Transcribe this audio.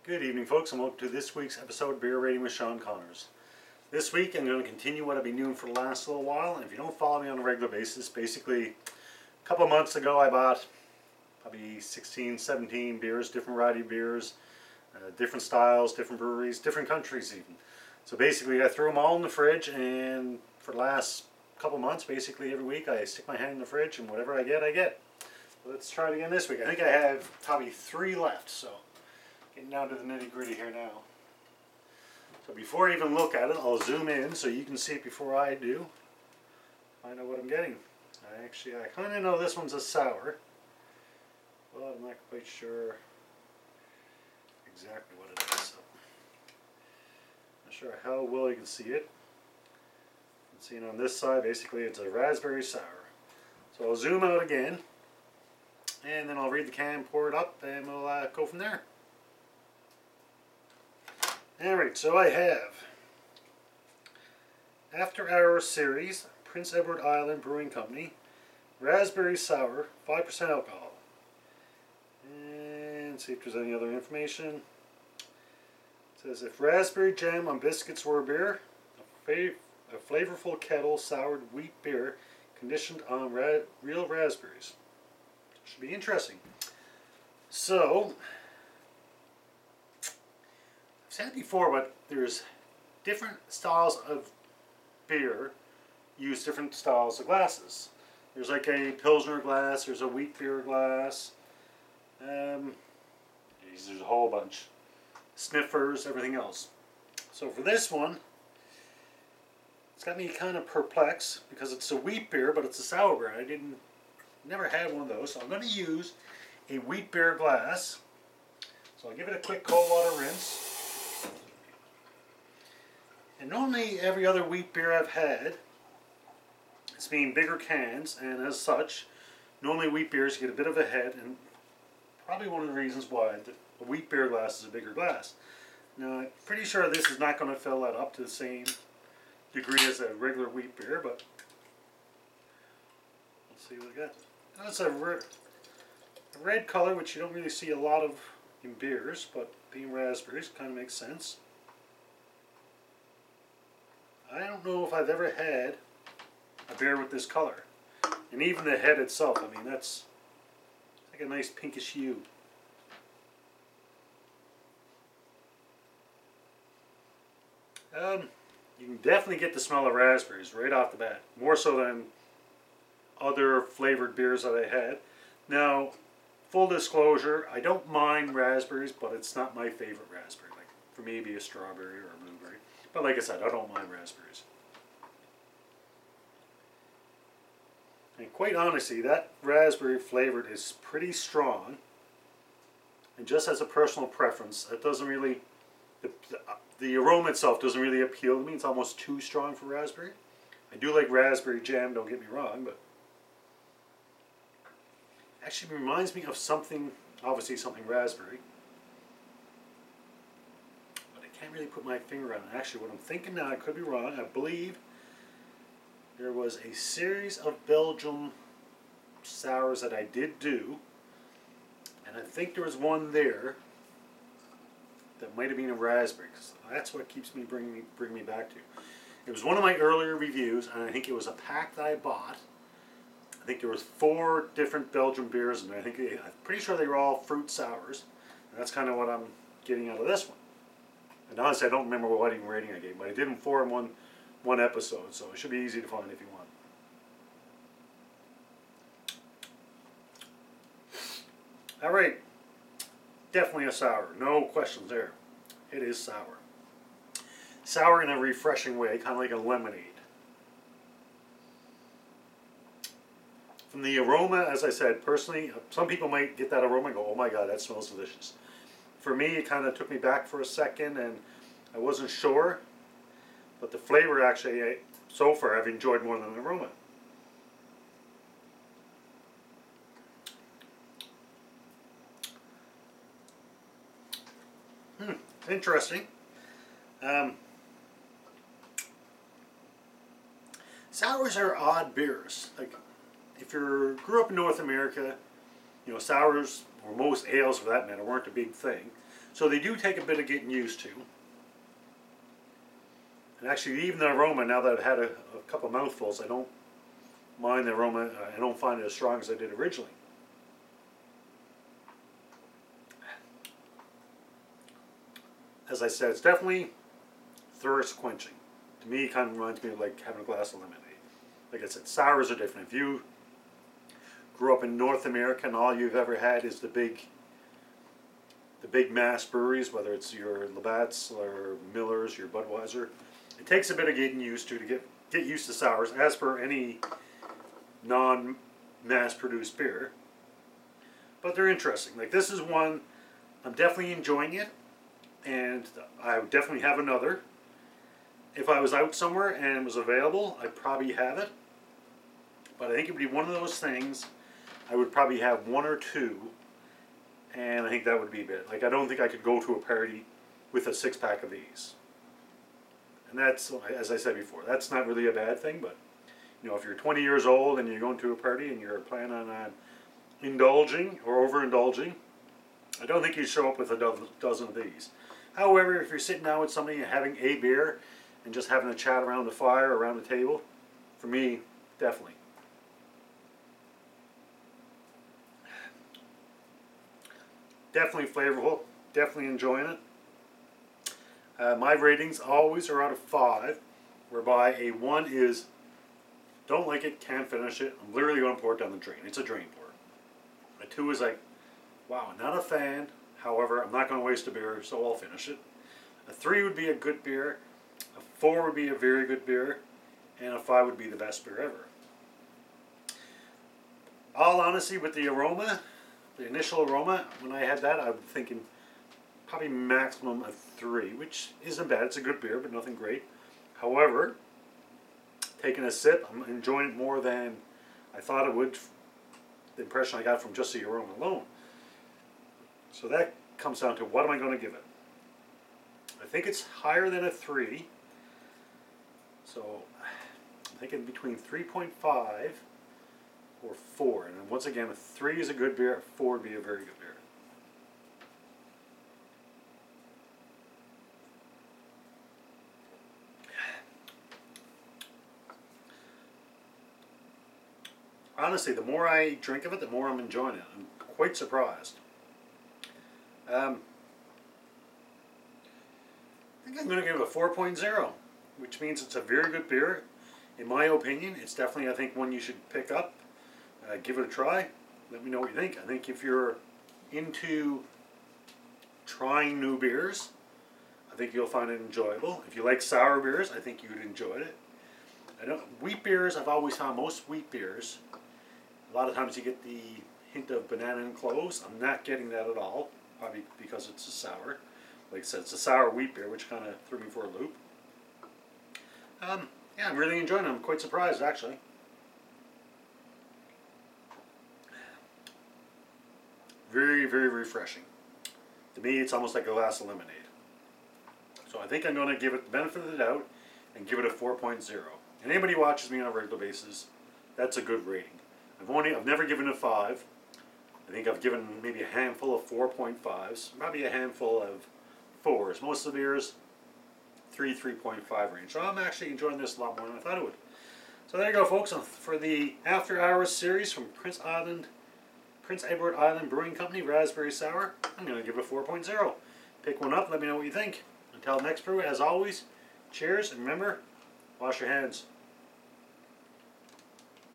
Good evening, folks, and welcome to this week's episode of Beer Rating with Sean Connors. This week I'm going to continue what I've been doing for the last little while, and if you don't follow me on a regular basis, basically a couple of months ago I bought probably 16, 17 beers, different variety of beers, different styles, different breweries, different countries even. So basically I threw them all in the fridge, and for the last couple of months, basically every week I stick my hand in the fridge and whatever I get, I get. Let's try it again this week. I think I have probably 3 left, so getting down to the nitty-gritty here now. So before I even look at it, I'll zoom in so you can see it before I do. Find out what I'm getting. I kind of know this one's a sour, but I'm not quite sure exactly what it is. So not sure how well you can see it. And seeing on this side, basically it's a raspberry sour. So I'll zoom out again, and then I'll read the can, pour it up, and we'll go from there. Alright, so I have After Hours Series, Prince Edward Island Brewing Company, Raspberry Sour, 5% alcohol. And see if there's any other information. It says, if raspberry jam on biscuits were a beer, a flavorful kettle soured wheat beer conditioned on real raspberries. Should be interesting. So, I've said it before, but there's different styles of beer use different styles of glasses. There's like a Pilsner glass, there's a wheat beer glass, there's a whole bunch. Sniffers, everything else. So for this one, it's got me kind of perplexed because it's a wheat beer, but it's a sour beer. I never had one of those, so I'm going to use a wheat beer glass. So I'll give it a quick cold water rinse. And normally every other wheat beer I've had, it's been bigger cans, and as such, normally wheat beers get a bit of a head, and probably one of the reasons why the wheat beer glass is a bigger glass. Now, I'm pretty sure this is not going to fill that up to the same degree as a regular wheat beer, but let's see what we got. That's a red color, which you don't really see a lot of in beers, but being raspberries kind of makes sense. I don't know if I've ever had a beer with this color. And even the head itself, I mean, that's like a nice pinkish hue. You can definitely get the smell of raspberries right off the bat. More so than other flavored beers that I had. Now, full disclosure, I don't mind raspberries, but it's not my favorite raspberry. Like, for me, it'd be a strawberry or a blueberry. But like I said, I don't mind raspberries. And quite honestly, that raspberry flavored is pretty strong. And just as a personal preference, it doesn't really, the aroma itself doesn't really appeal to me. It's almost too strong for raspberry. I do like raspberry jam, don't get me wrong, but actually reminds me of something, obviously something raspberry. Can't really put my finger on it. Actually, what I'm thinking now, I could be wrong, I believe there was a series of Belgium sours that I did do, and I think there was one there that might have been a raspberry, because that's what keeps me bring me back to. It was one of my earlier reviews, and I think it was a pack that I bought. I think there was 4 different Belgian beers, and I'm pretty sure they were all fruit sours, and that's kind of what I'm getting out of this one. And honestly, I don't remember what rating I gave, but I did them 4 in one episode, so it should be easy to find if you want. Alright, definitely a sour, no questions there. It is sour. Sour in a refreshing way, kind of like a lemonade. From the aroma, as I said, personally, some people might get that aroma and go, oh my god, that smells delicious. For me, it kind of took me back for a second, and I wasn't sure. But the flavor, actually, so far, I've enjoyed more than the aroma. Interesting. Sours are odd beers. Like, if you grew up in North America, you know, sours or most ales for that matter, weren't a big thing. So they do take a bit of getting used to. And actually, even the aroma, now that I've had a couple mouthfuls, I don't mind the aroma. I don't find it as strong as I did originally. As I said, it's definitely thirst quenching. To me, it kind of reminds me of like having a glass of lemonade. Like I said, sours are different. If you grew up in North America and all you've ever had is the big mass breweries, whether it's your Labatt's or Miller's, your Budweiser, it takes a bit of getting used to get used to sours, as per any non-mass produced beer. But they're interesting. Like this is one, I'm definitely enjoying it, and I would definitely have another. If I was out somewhere and it was available, I'd probably have it. But I think it would be one of those things, I would probably have one or two, and I think that would be a bit. Like I don't think I could go to a party with a 6-pack of these. And that's, as I said before, that's not really a bad thing, but you know, if you're 20 years old and you're going to a party and you're planning on indulging or overindulging, I don't think you show up with a dozen of these. However, if you're sitting down with somebody and having a beer and just having a chat around the fire, around the table, for me, definitely. Definitely flavorful, definitely enjoying it. My ratings always are out of 5, whereby a 1 is don't like it, can't finish it, I'm literally going to pour it down the drain. It's a drain pour. A 2 is like, wow, not a fan, however, I'm not going to waste a beer, so I'll finish it. A 3 would be a good beer, a 4 would be a very good beer, and a 5 would be the best beer ever. All honesty, with the aroma, the initial aroma, when I had that, I was thinking probably maximum a 3, which isn't bad. It's a good beer, but nothing great. However, taking a sip, I'm enjoying it more than I thought it would, the impression I got from just the aroma alone. So that comes down to what am I going to give it? I think it's higher than a 3. So I'm thinking between 3.5 or 4. And once again, a 3 is a good beer, a 4 would be a very good beer. Honestly, the more I drink of it, the more I'm enjoying it. I'm quite surprised. I think I'm going to give it a 4.0, which means it's a very good beer. In my opinion, it's definitely, I think, one you should pick up. Give it a try. Let me know what you think. I think if you're into trying new beers, I think you'll find it enjoyable. If you like sour beers, I think you would enjoy it. Wheat beers, I've always found most wheat beers, a lot of times you get the hint of banana and cloves. I'm not getting that at all, probably because it's a sour. Like I said, it's a sour wheat beer, which kind of threw me for a loop. Yeah, I'm really enjoying it. I'm quite surprised, actually. Very, very refreshing. To me, it's almost like a glass of lemonade. So I think I'm going to give it the benefit of the doubt and give it a 4.0. And anybody who watches me on a regular basis, that's a good rating. I've never given a 5. I think I've given maybe a handful of 4.5s, probably a handful of 4s. Most of the beers, 3.5 range. So I'm actually enjoying this a lot more than I thought it would. So there you go, folks. For the After Hours series from Prince Edward Island Brewing Company, Raspberry Sour, I'm going to give it a 4.0. Pick one up, let me know what you think. Until next brew, as always, cheers, and remember, wash your hands.